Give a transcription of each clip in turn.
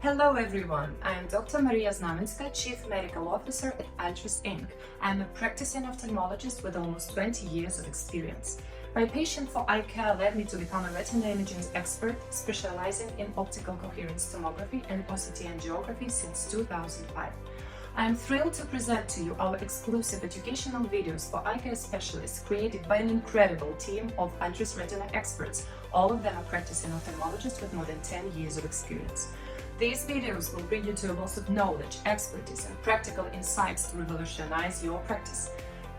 Hello everyone, I am Dr. Maria Znamenska, Chief Medical Officer at Altris Inc. I am a practicing ophthalmologist with almost 20 years of experience. My passion for eye care led me to become a retina imaging expert specializing in optical coherence tomography and OCT angiography since 2005. I am thrilled to present to you our exclusive educational videos for eye care specialists created by an incredible team of Altris retina experts. All of them are practicing ophthalmologists with more than 10 years of experience. These videos will bring you to a wealth of knowledge, expertise, and practical insights to revolutionize your practice.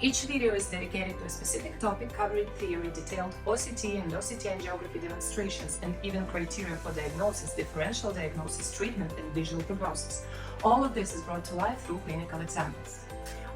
Each video is dedicated to a specific topic, covering theory, detailed OCT and OCTA angiography demonstrations, and even criteria for diagnosis, differential diagnosis, treatment, and visual prognosis. All of this is brought to life through clinical examples.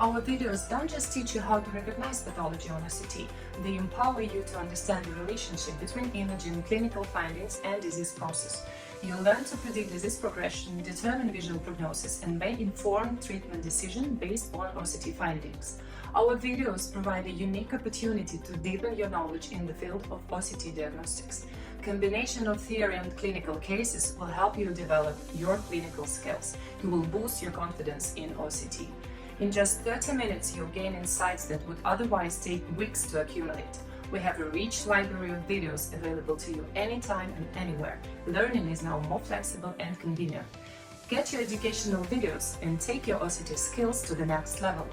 Our videos don't just teach you how to recognize pathology on OCT, they empower you to understand the relationship between imaging, clinical findings, and disease process. You'll learn to predict disease progression, determine visual prognosis, and make informed treatment decisions based on OCT findings. Our videos provide a unique opportunity to deepen your knowledge in the field of OCT diagnostics. Combination of theory and clinical cases will help you develop your clinical skills. You will boost your confidence in OCT. In just 30 minutes, you'll gain insights that would otherwise take weeks to accumulate. We have a rich library of videos available to you anytime and anywhere. Learning is now more flexible and convenient. Get your educational videos and take your OCT skills to the next level.